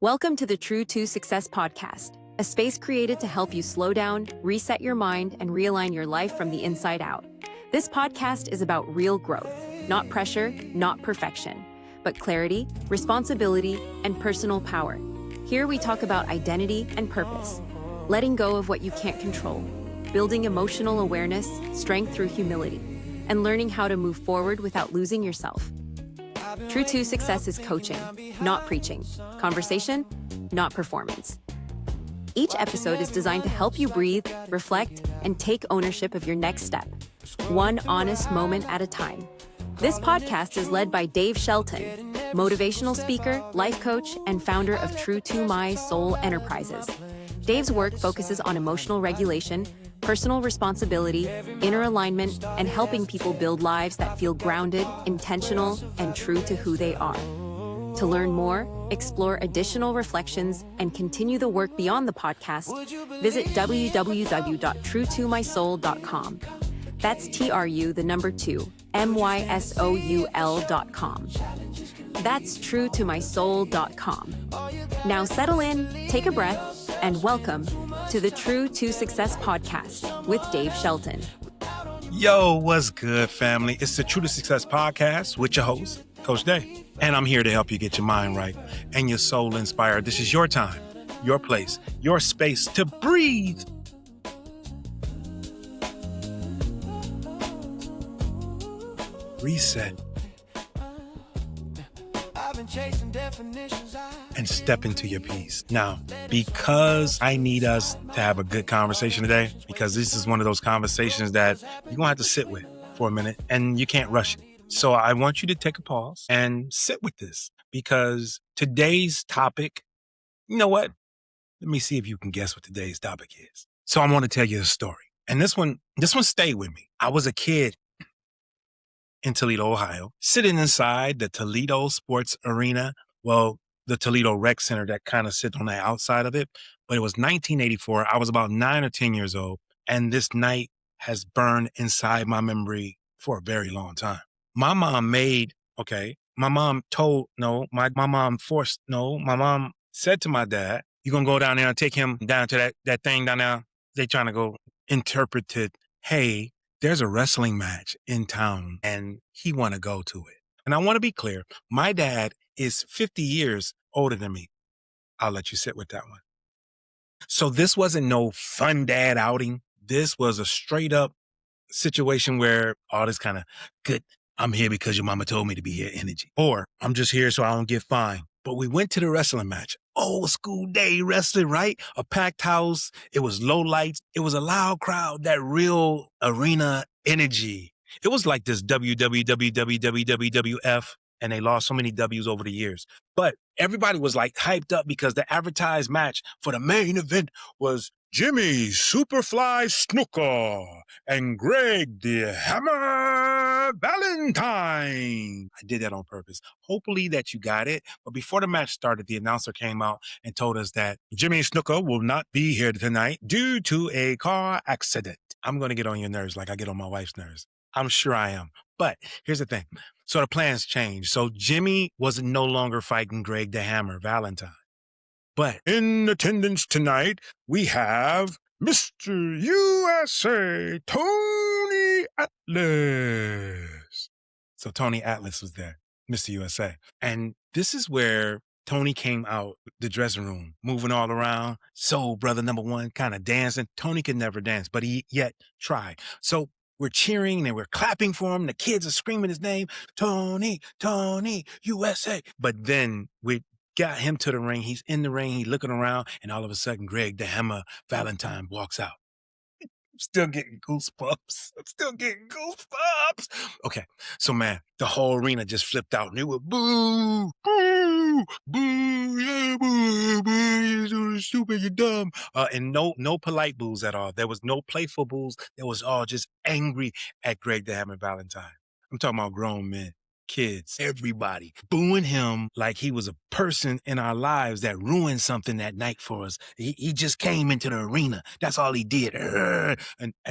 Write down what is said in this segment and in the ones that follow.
Welcome to the True to Success podcast, a space created to help you slow down, reset your mind, and realign your life from the inside out. This podcast is about real growth, not pressure, not perfection, but clarity, responsibility, and personal power. Here we talk about identity and purpose, letting go of what you can't control, building emotional awareness, strength through humility, and learning how to move forward without losing yourself. True to Success is coaching, not preaching, conversation, not performance. Each episode is designed to help you breathe, reflect, and take ownership of your next step, one honest moment at a time. This podcast is led by Dave Shelton, motivational speaker, life coach, and founder of True to My Soul Enterprises. Dave's work focuses on emotional regulation, personal responsibility, inner alignment, and helping people build lives that feel grounded, intentional, and true to who they are. To learn more, explore additional reflections, and continue the work beyond the podcast, visit www.truetomysoul.com. That's TRU2MYSOUL.com. That's truetomysoul.com. Now settle in, take a breath, and welcome to the True to Success podcast with Dave Shelton. Yo, what's good, family? It's the True to Success podcast with your host, Coach Dave. And I'm here to help you get your mind right and your soul inspired. This is your time, your place, your space to breathe. Reset. And step into your peace. Now, because I need us to have a good conversation today, because this is one of those conversations that you're going to have to sit with for a minute and you can't rush it. So I want you to take a pause and sit with this, because today's topic, you know what? Let me see if you can guess what today's topic is. So I want to tell you a story. And this one stayed with me. I was a kid in Toledo, Ohio, sitting inside the Toledo Sports Arena. Well, the Toledo Rec Center that kind of sits on the outside of it. But it was 1984. I was about 9 or 10 years old. And this night has burned inside my memory for a very long time. My mom said to my dad, "You're going to go down there and take him down to that thing down there." They trying to go interpret it. Hey, there's a wrestling match in town and he want to go to it. And I want to be clear. My dad is 50 years older than me. I'll let you sit with that one. So this wasn't no fun dad outing. This was a straight up situation where all this kind of good, I'm here because your mama told me to be here energy. Or I'm just here so I don't get fined. But we went to the wrestling match. Old school day wrestling, right? A packed house. It was low lights. It was a loud crowd, that real arena energy. It was like this WWF, and they lost so many W's over the years. But everybody was like hyped up because the advertised match for the main event was Jimmy Superfly Snuka and Greg the Hammer Valentine. I did that on purpose. Hopefully that you got it. But before the match started, the announcer came out and told us that Jimmy Snuka will not be here tonight due to a car accident. I'm going to get on your nerves like I get on my wife's nerves. I'm sure I am. But here's the thing. So the plans changed. So Jimmy was no longer fighting Greg the Hammer Valentine. But in attendance tonight, we have Mr. USA, Tony Atlas. So Tony Atlas was there, Mr. USA. And this is where Tony came out the dressing room, moving all around. So brother number one, kind of dancing. Tony could never dance, but he yet tried. So we're cheering and we're clapping for him. The kids are screaming his name, Tony, Tony, USA. But then we got him to the ring. He's in the ring. He's looking around. And all of a sudden, Greg the Hammer Valentine walks out. I'm still getting goosebumps. Okay. So, man, the whole arena just flipped out. And they were boo, boo, boo, yeah, boo, boo, you're stupid, you're dumb. And no polite boos at all. There was no playful boos. It was all just angry at Greg the Hammer Valentine. I'm talking about grown men. Kids, everybody booing him like he was a person in our lives that ruined something that night for us. He just came into the arena. That's all he did. And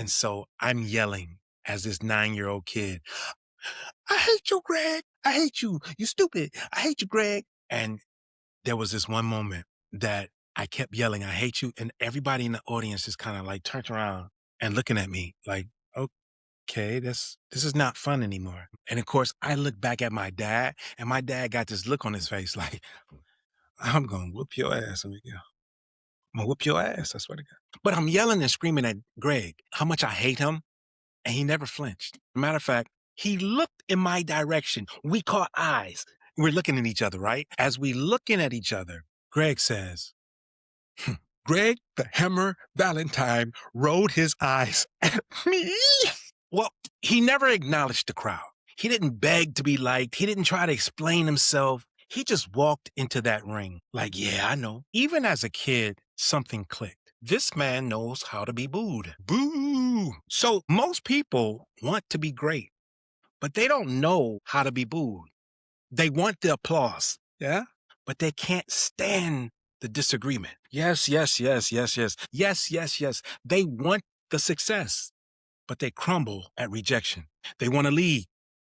so I'm yelling as this 9-year-old kid, "I hate you, Greg. I hate you. You stupid. I hate you, Greg." And There was this one moment that I kept yelling, I hate you. And everybody in the audience just kind of like turned around and looking at me like, okay, this is not fun anymore. And of course, I looked back at my dad, and my dad got this look on his face like, I'm going to whoop your ass. I'm going to whoop your ass. I swear to God. But I'm yelling and screaming at Greg how much I hate him, and he never flinched. Matter of fact, he looked in my direction. We caught eyes. We're looking at each other, right? As we looking at each other, Greg says, Greg the Hammer Valentine rolled his eyes at me. Well, he never acknowledged the crowd. He didn't beg to be liked. He didn't try to explain himself. He just walked into that ring like, yeah, I know. Even as a kid, something clicked. This man knows how to be booed. Boo! So most people want to be great, but they don't know how to be booed. They want the applause, yeah? But they can't stand the disagreement. Yes, yes, yes, yes, yes. Yes, yes, yes. They want the success, but they crumble at rejection. They want to lead,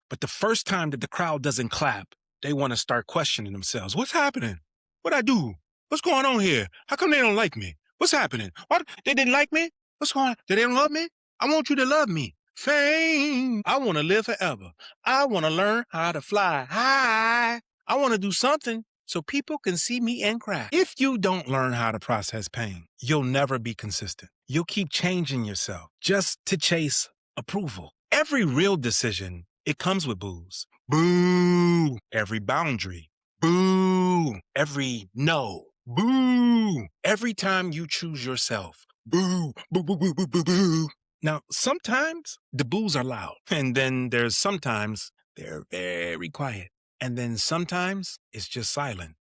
but the first time that the crowd doesn't clap, they want to start questioning themselves. What's happening? What'd I do? What's going on here? How come they don't like me? What's happening? What? They didn't like me? What's going on? They didn't love me? I want you to love me. Fame. I want to live forever. I want to learn how to fly high. I want to do something so people can see me and cry. If you don't learn how to process pain, you'll never be consistent. You'll keep changing yourself just to chase approval. Every real decision, it comes with boos. Boo! Every boundary. Boo! Every no. Boo! Every time you choose yourself. Boo! Boo, boo, boo, boo, boo, boo. Now, sometimes the boos are loud, and then there's sometimes they're very quiet. And then sometimes it's just silent,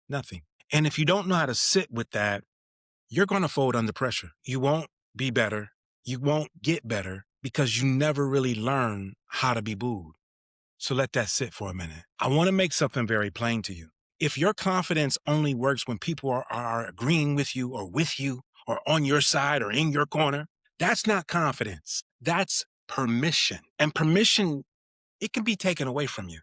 nothing. And if you don't know how to sit with that, you're going to fold under pressure. You won't be better. You won't get better because you never really learn how to be booed. So let that sit for a minute. I want to make something very plain to you. If your confidence only works when people are agreeing with you or on your side or in your corner, that's not confidence. That's permission. And permission, it can be taken away from you.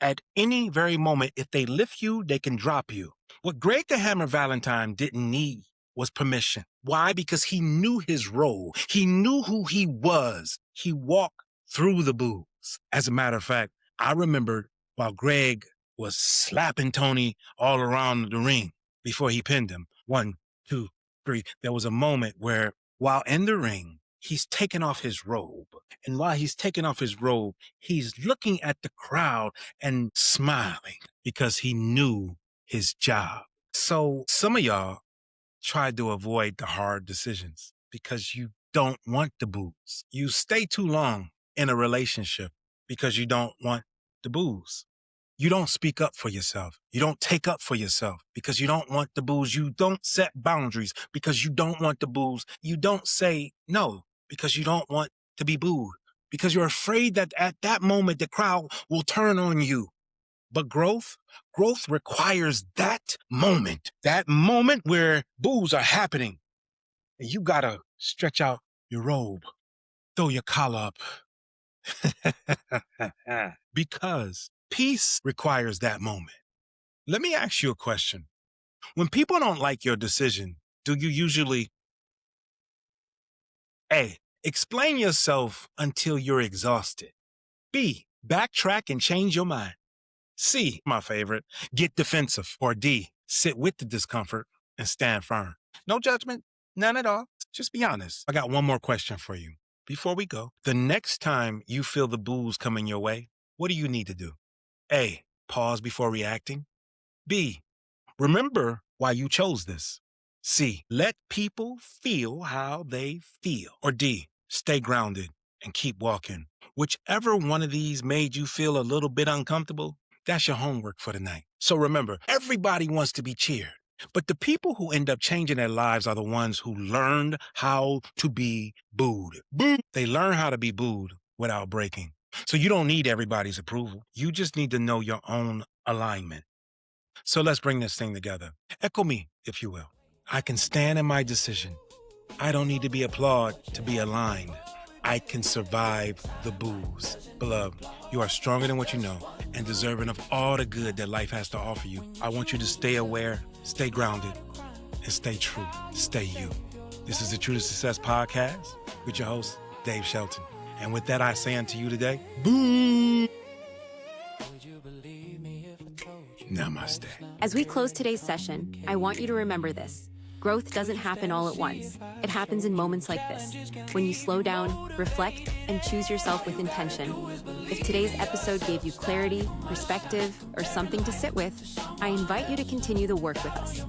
At any very moment, if they lift you, they can drop you. What Greg the Hammer Valentine didn't need was permission. Why? Because he knew his role. He knew who he was. He walked through the boos. As a matter of fact, I remembered while Greg was slapping Tony all around the ring before he pinned him. 1, 2, 3. There was a moment where while in the ring, he's taking off his robe. And while he's taking off his robe, he's looking at the crowd and smiling because he knew his job. So some of y'all try to avoid the hard decisions because you don't want the boos. You stay too long in a relationship because you don't want the boos. You don't speak up for yourself. You don't take up for yourself because you don't want the boos. You don't set boundaries because you don't want the boos. You don't say no because you don't want to be booed, because you're afraid that at that moment the crowd will turn on you. But growth requires that moment where boos are happening. And you gotta stretch out your robe, throw your collar up. Because peace requires that moment. Let me ask you a question. When people don't like your decision, do you usually A, explain yourself until you're exhausted? B, backtrack and change your mind? C, my favorite, get defensive? Or D, sit with the discomfort and stand firm? No judgment, none at all. Just be honest. I got one more question for you before we go. The next time you feel the boos coming your way, what do you need to do? A, pause before reacting. B, remember why you chose this. C, let people feel how they feel. Or D, stay grounded and keep walking. Whichever one of these made you feel a little bit uncomfortable, that's your homework for the night. So remember, everybody wants to be cheered, but the people who end up changing their lives are the ones who learned how to be booed. Boo! They learn how to be booed without breaking. So you don't need everybody's approval. You just need to know your own alignment. So let's bring this thing together. Echo me, if you will. I can stand in my decision. I don't need to be applauded to be aligned. I can survive the boos. Beloved, you are stronger than what you know and deserving of all the good that life has to offer you. I want you to stay aware, stay grounded, and stay true. Stay you. This is the True to Success podcast with your host, Dave Shelton. And with that, I say unto you today, boo! Namaste. As we close today's session, I want you to remember this. Growth doesn't happen all at once. It happens in moments like this, when you slow down, reflect, and choose yourself with intention. If today's episode gave you clarity, perspective, or something to sit with, I invite you to continue the work with us.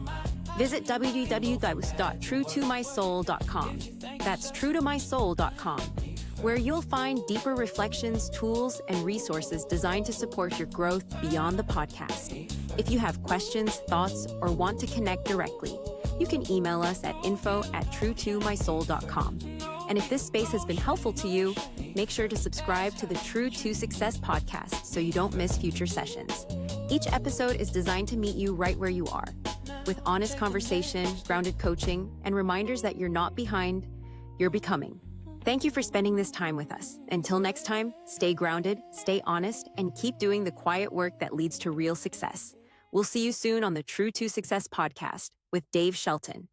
Visit www.truetomysoul.com. That's truetomysoul.com, where you'll find deeper reflections, tools, and resources designed to support your growth beyond the podcast. If you have questions, thoughts, or want to connect directly, you can email us at info@truetomysoul.com. And if this space has been helpful to you, make sure to subscribe to the True to Success podcast so you don't miss future sessions. Each episode is designed to meet you right where you are, with honest conversation, grounded coaching, and reminders that you're not behind, you're becoming. Thank you for spending this time with us. Until next time, stay grounded, stay honest, and keep doing the quiet work that leads to real success. We'll see you soon on the True to Success podcast with Dave Shelton.